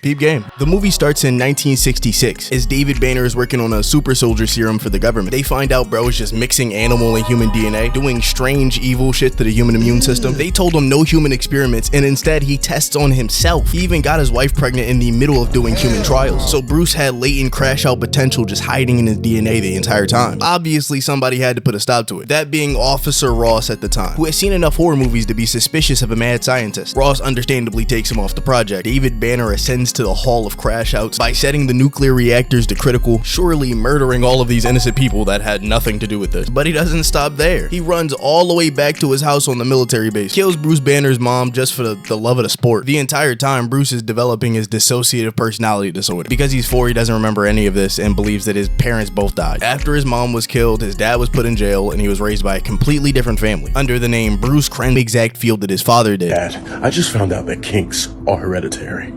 Peep game. The movie starts in 1966 as David Banner is working on a super soldier serum for the government. They find out bro is just mixing animal and human DNA, doing strange evil shit to the human immune system. They told him no human experiments and instead he tests on himself. He even got his wife pregnant in the middle of doing human trials. So Bruce had latent crash out potential just hiding in his DNA the entire time. Obviously somebody had to put a stop to it. That being Officer Ross at the time, who had seen enough horror movies to be suspicious of a mad scientist. Ross understandably takes him off the project. David Banner ascends to the Hall of Crash Outs by setting the nuclear reactors to critical, surely murdering all of these innocent people that had nothing to do with this. But he doesn't stop there. He runs all the way back to his house on the military base, kills Bruce Banner's mom just for the love of the sport. The entire time, Bruce is developing his dissociative personality disorder. Because he's 4, he doesn't remember any of this and believes that his parents both died. After his mom was killed, his dad was put in jail and he was raised by a completely different family under the name Bruce Kren, the exact field that his father did. Dad, I just found out that kinks are hereditary.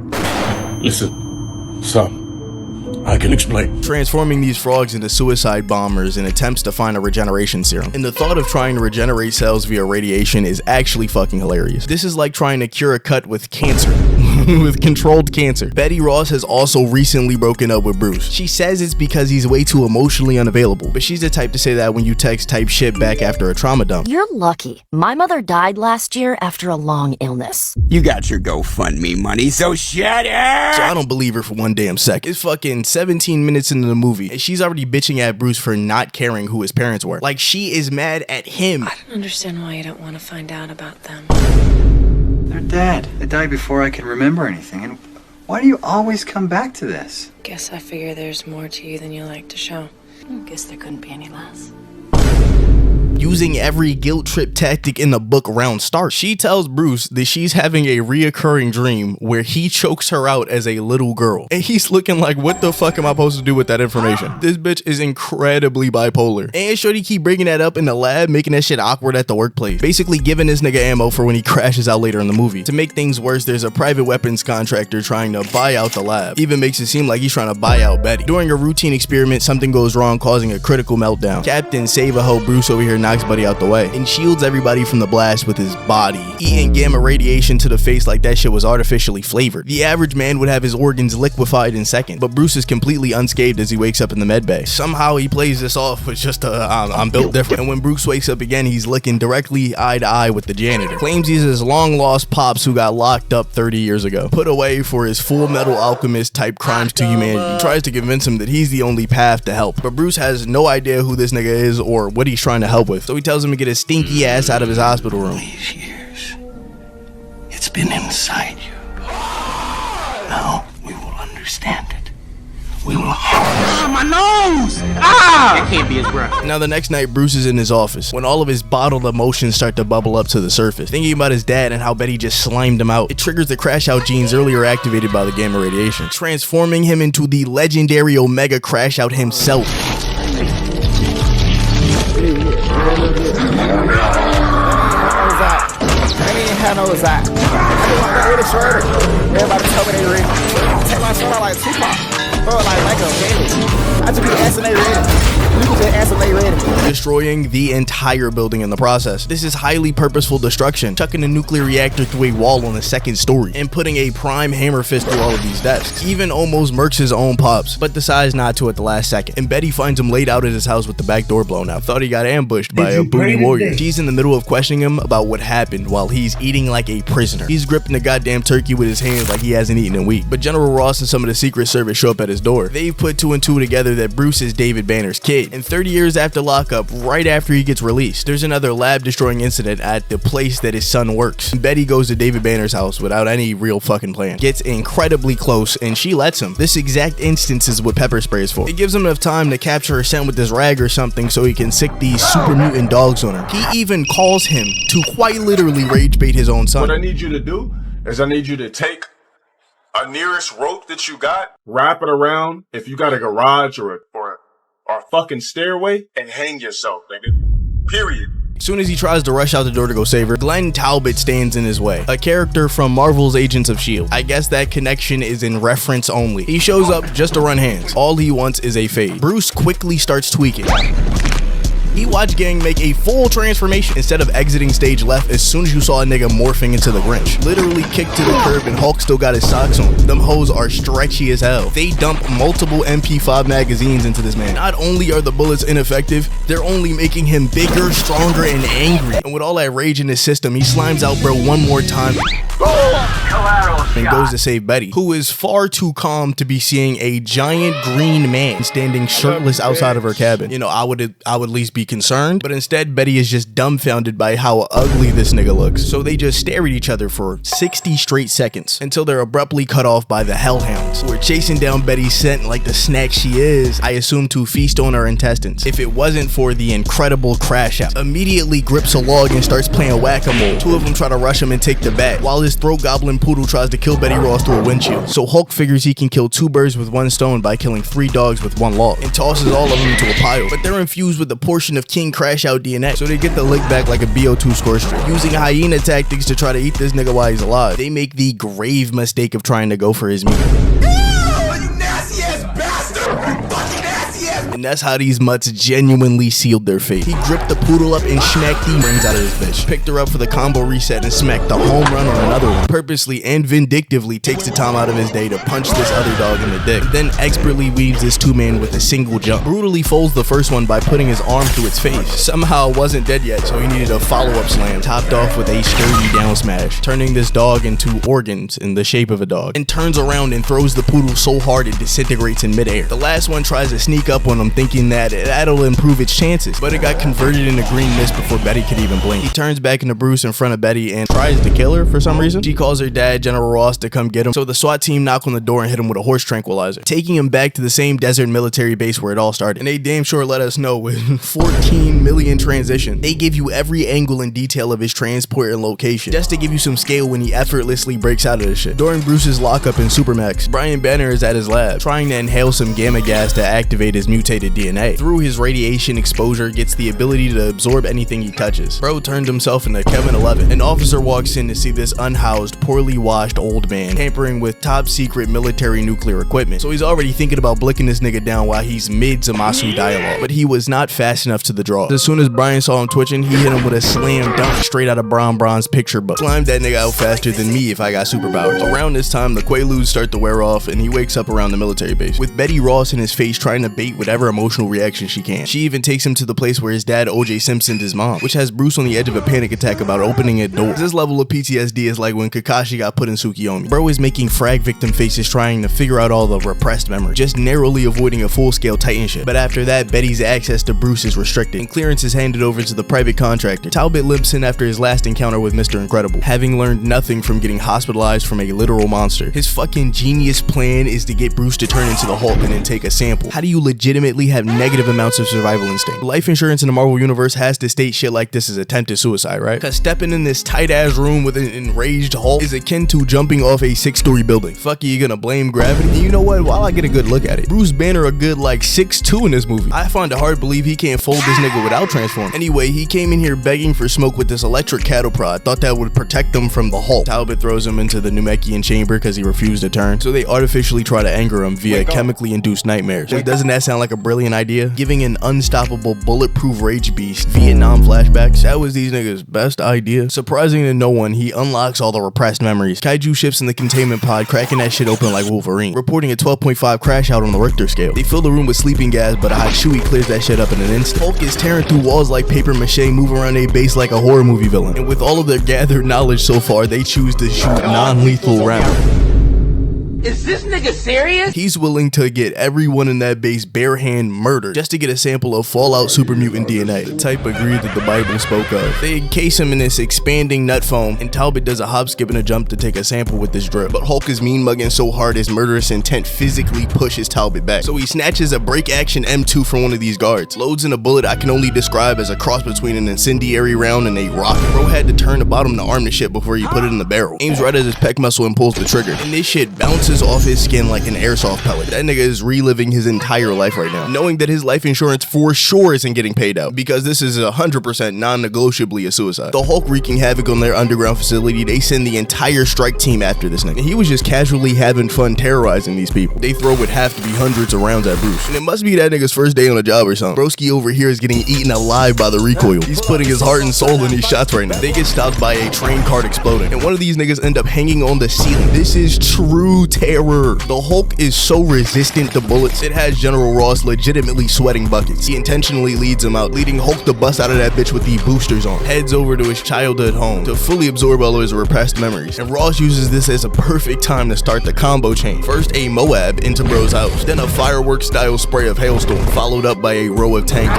Listen, son, I can explain. Transforming these frogs into suicide bombers in attempts to find a regeneration serum. And the thought of trying to regenerate cells via radiation is actually fucking hilarious. This is like trying to cure a cut with cancer. With controlled cancer. Betty Ross has also recently broken up with Bruce. She says it's because he's way too emotionally unavailable, but she's the type to say that when you text type shit back after a trauma dump. You're lucky. My mother died last year after a long illness. You got your GoFundMe money, so shut up! So I don't believe her for one damn second. It's fucking 17 minutes into the movie, and she's already bitching at Bruce for not caring who his parents were. Like, she is mad at him. I don't understand why you don't want to find out about them. They're dead. They died before I could remember anything. And why do you always come back to this? Guess I figure there's more to you than you like to show. Guess there couldn't be any less. Using every guilt trip tactic in the book around start. She tells Bruce that she's having a reoccurring dream where he chokes her out as a little girl. And he's looking like, what the fuck am I supposed to do with that information? This bitch is incredibly bipolar. And shorty keep bringing that up in the lab, making that shit awkward at the workplace. Basically giving this nigga ammo for when he crashes out later in the movie. To make things worse, there's a private weapons contractor trying to buy out the lab. Even makes it seem like he's trying to buy out Betty. During a routine experiment, something goes wrong, causing a critical meltdown. Captain Save-A-Ho Bruce over here knocks Buddy out the way and shields everybody from the blast with his body, eating gamma radiation to the face like that shit was artificially flavored. The average man would have his organs liquefied in seconds, but Bruce is completely unscathed as he wakes up in the med bay. Somehow he plays this off with just I'm built different. And when Bruce wakes up again, he's looking directly eye to eye with the janitor. Claims he's his long lost pops who got locked up 30 years ago, put away for his Full Metal Alchemist type crimes to humanity. He tries to convince him that he's the only path to help, but Bruce has no idea who this nigga is or what he's trying to help with. So he tells him to get his stinky ass out of his hospital room. These years, it's been inside you. Now we will understand it. We will harness. My nose! Ah! It can't be his breath. Now the next night, Bruce is in his office when all of his bottled emotions start to bubble up to the surface. Thinking about his dad and how Betty just slimed him out, it triggers the crash out genes earlier activated by the gamma radiation, transforming him into the legendary Omega Crash Out himself. I know it's that. I just want to read a shorter. Everybody tell me they read. Take my shirt out like Tupac. Bro, like Michael Bailey. I just be asking they read it. You can just answer they read it. Destroying the entire building in the process. This is highly purposeful destruction, chucking a nuclear reactor through a wall on the second story, and putting a prime hammer fist through all of these desks. Even almost murks his own pops, but decides not to at the last second. And Betty finds him laid out at his house with the back door blown out. Thought he got ambushed by a booty warrior. She's in the middle of questioning him about what happened while he's eating like a prisoner. He's gripping the goddamn turkey with his hands like he hasn't eaten in weeks. But General Ross and some of the Secret Service show up at his door. They've put 2 and 2 together that Bruce is David Banner's kid. And 30 years after lockup, right after he gets released, there's another lab destroying incident at the place that his son works. And Betty goes to David Banner's house without any real fucking plan. Gets incredibly close and she lets him. This exact instance is what pepper spray is for. It gives him enough time to capture her scent with this rag or something so he can sick these super mutant dogs on her. He even calls him to quite literally rage bait his own son. What I need you to do is I need you to take a nearest rope that you got, wrap it around if you got a garage or a fucking stairway, and hang yourself, nigga. Period. As soon as he tries to rush out the door to go save her, Glenn Talbot stands in his way, a character from Marvel's Agents of S.H.I.E.L.D. I guess that connection is in reference only. He shows up just to run hands. All he wants is a fade. Bruce quickly starts tweaking. He watched Gang make a full transformation instead of exiting stage left as soon as you saw a nigga morphing into the Grinch. Literally kicked to the curb and Hulk still got his socks on. Them hoes are stretchy as hell. They dump multiple MP5 magazines into this man. Not only are the bullets ineffective, they're only making him bigger, stronger, and angry. And with all that rage in his system, he slimes out bro one more time and goes to save Betty, who is far too calm to be seeing a giant green man standing shirtless outside of her cabin. You know, I would at least be concerned, but instead Betty is just dumbfounded by how ugly this nigga looks. So they just stare at each other for 60 straight seconds until they're abruptly cut off by the hellhounds, who are chasing down Betty's scent like the snack she is, I assume to feast on her intestines. If it wasn't for the incredible crash out, immediately grips a log and starts playing whack-a-mole. Two of them try to rush him and take the bat, while his throat goblin poodle tries to kill Betty Ross through a windshield. So Hulk figures he can kill 2 birds with 1 stone by killing 3 dogs with 1 log, and tosses all of them into a pile. But they're infused with a portion of King Crash Out DNA, so they get the lick back like a BO2 score streak. Using hyena tactics to try to eat this nigga while he's alive, they make the grave mistake of trying to go for his meat. And that's how these mutts genuinely sealed their fate. He gripped the poodle up and smacked the brains out of his bitch. Picked her up for the combo reset and smacked the home run on another one. Purposely and vindictively takes the time out of his day to punch this other dog in the dick. Then expertly weaves this 2-man with a single jump. Brutally folds the first one by putting his arm through its face. Somehow it wasn't dead yet, so he needed a follow-up slam, topped off with a sturdy down smash, turning this dog into organs in the shape of a dog, and turns around and throws the poodle so hard it disintegrates in midair. The last one tries to sneak up on him, thinking that that'll improve its chances, but it got converted into green mist before Betty could even blink. He turns back into Bruce in front of Betty and tries to kill her for some reason. She calls her dad, General Ross, to come get him, so the SWAT team knock on the door and hit him with a horse tranquilizer, taking him back to the same desert military base where it all started. And they damn sure let us know with 14 million transitions, they give you every angle and detail of his transport and location, just to give you some scale when he effortlessly breaks out of this shit. During Bruce's lockup in Supermax, Brian Banner is at his lab, trying to inhale some gamma gas to activate his mutated DNA. Through his radiation exposure, gets the ability to absorb anything he touches. Bro turned himself into Kevin 11. An officer walks in to see this unhoused, poorly washed old man tampering with top secret military nuclear equipment. So he's already thinking about blicking this nigga down while he's mid Zamasu dialogue. But he was not fast enough to the draw. As soon as Brian saw him twitching, he hit him with a slam dunk straight out of Bron's picture book. Slimed that nigga out faster than me if I got superpowers. Around this time, the Quaaludes start to wear off and he wakes up around the military base, with Betty Ross in his face trying to bait whatever emotional reaction she can. She even takes him to the place where his dad OJ Simpsoned his mom, which has Bruce on the edge of a panic attack about opening a door. This level of PTSD is like when Kakashi got put in Tsukiyomi. Bro is making frag victim faces trying to figure out all the repressed memories, just narrowly avoiding a full-scale titanship. But after that, Betty's access to Bruce is restricted, and clearance is handed over to the private contractor. Talbot limps in after his last encounter with Mr. Incredible, having learned nothing from getting hospitalized from a literal monster. His fucking genius plan is to get Bruce to turn into the Hulk and then take a sample. How do you legitimately have negative amounts of survival instinct? Life insurance in the Marvel universe has to state shit like this as attempted suicide, right? Cause stepping in this tight ass room with an enraged Hulk is akin to jumping off a 6-story building. Fuck, you gonna blame gravity? And you know what, while I get a good look at it, Bruce Banner a good like 6'2" in this movie. I find it hard to believe he can't fold this nigga without transforming. Anyway, he came in here begging for smoke with this electric cattle prod, thought that would protect them from the Hulk. Talbot throws him into the Namekian chamber because he refused to turn, so they artificially try to anger him via chemically induced nightmares. Doesn't that sound like a brilliant idea? Giving an unstoppable bulletproof rage beast Vietnam flashbacks, that was these niggas' best idea. Surprising to no one, he unlocks all the repressed memories. Kaiju shifts in the containment pod, cracking that shit open like Wolverine, reporting a 12.5 crash out on the Richter scale. They fill the room with sleeping gas, but a hot Chewie clears that shit up in an instant. Hulk is tearing through walls like paper mache, move around a base like a horror movie villain. And with all of their gathered knowledge so far, they choose to shoot non-lethal rounds. Is this nigga serious? He's willing to get everyone in that base bare hand murdered just to get a sample of Fallout super mutant DNA, the type of greed that the Bible spoke of. They encase him in this expanding nut foam, and Talbot does a hop, skip, and a jump to take a sample with this drip. But Hulk is mean mugging so hard his murderous intent physically pushes Talbot back. So he snatches a break action M2 from one of these guards, loads in a bullet I can only describe as a cross between an incendiary round and a rocket. Bro had to turn the bottom to arm the shit before he put it in the barrel. Aims right at his pec muscle and pulls the trigger, and this shit bounces bounces off his skin like an airsoft pellet. That nigga is reliving his entire life right now, knowing that his life insurance for sure isn't getting paid out, because this is 100% non-negotiably a suicide. The Hulk wreaking havoc on their underground facility, they send the entire strike team after this nigga. He was just casually having fun terrorizing these people. They throw what have to be hundreds of rounds at Bruce, and it must be that nigga's first day on the job or something. Broski over here is getting eaten alive by the recoil. He's putting his heart and soul in these shots right now. They get stopped by a train cart exploding, and one of these niggas end up hanging on the ceiling. This is true terror. The Hulk is so resistant to bullets, it has General Ross legitimately sweating buckets. He intentionally leads him out, leading Hulk to bust out of that bitch with the boosters on. Heads over to his childhood home to fully absorb all of his repressed memories, and Ross uses this as a perfect time to start the combo chain. First a Moab into Bro's house, then a fireworks style spray of hailstorm, followed up by a row of tanks.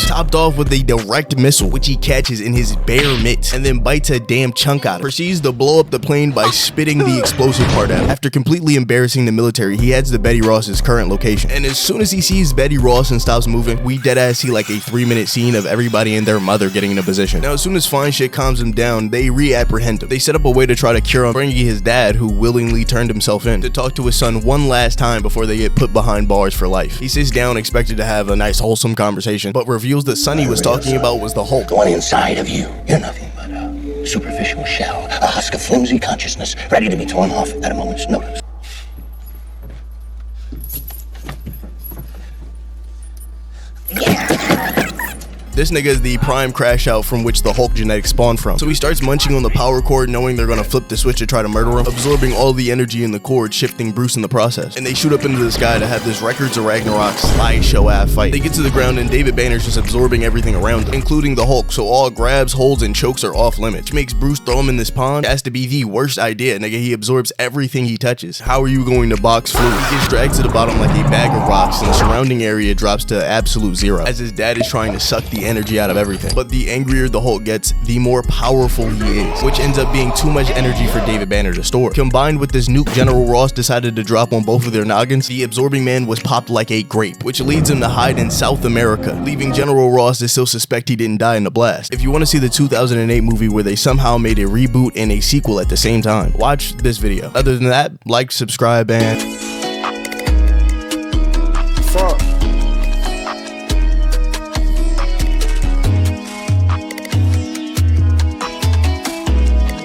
Topped off with a direct missile, which he catches in his bare mitts and then bites a damn chunk out of it. Proceeds to blow up the plane by spitting the explosive part out. After completely embarrassing the military, he heads to Betty Ross's current location, and as soon as he sees Betty Ross and stops moving, we deadass see like a 3-minute scene of everybody and their mother getting in a position. Now as soon as fine shit calms him down, they re-apprehend him. They set up a way to try to cure him, bringing his dad, who willingly turned himself in, to talk to his son one last time before they get put behind bars for life. He sits down expected to have a nice wholesome conversation, but reveals the son he was talking about was the Hulk. The one inside of you. You're nothing but a superficial shell, a husk of flimsy consciousness, ready to be torn off at a moment's notice. This nigga is the prime crash out from which the Hulk genetics spawned from. So he starts munching on the power cord, knowing they're gonna flip the switch to try to murder him, absorbing all the energy in the cord, shifting Bruce in the process. And they shoot up into the sky to have this Records of Ragnarok slideshow ass fight. They get to the ground and David Banner's just absorbing everything around him, including the Hulk, so all grabs, holds, and chokes are off limits, which makes Bruce throw him in this pond. It has to be the worst idea, nigga. He absorbs everything he touches. How are you going to box fluid? He gets dragged to the bottom like a bag of rocks, and the surrounding area drops to absolute zero, as his dad is trying to suck the energy out of everything. But the angrier the Hulk gets, the more powerful he is, which ends up being too much energy for David Banner to store. Combined with this nuke General Ross decided to drop on both of their noggins, the absorbing man was popped like a grape, which leads him to hide in South America, leaving General Ross to still suspect he didn't die in the blast. If you want to see the 2008 movie where they somehow made a reboot and a sequel at the same time, watch this video. Other than that, like, subscribe, and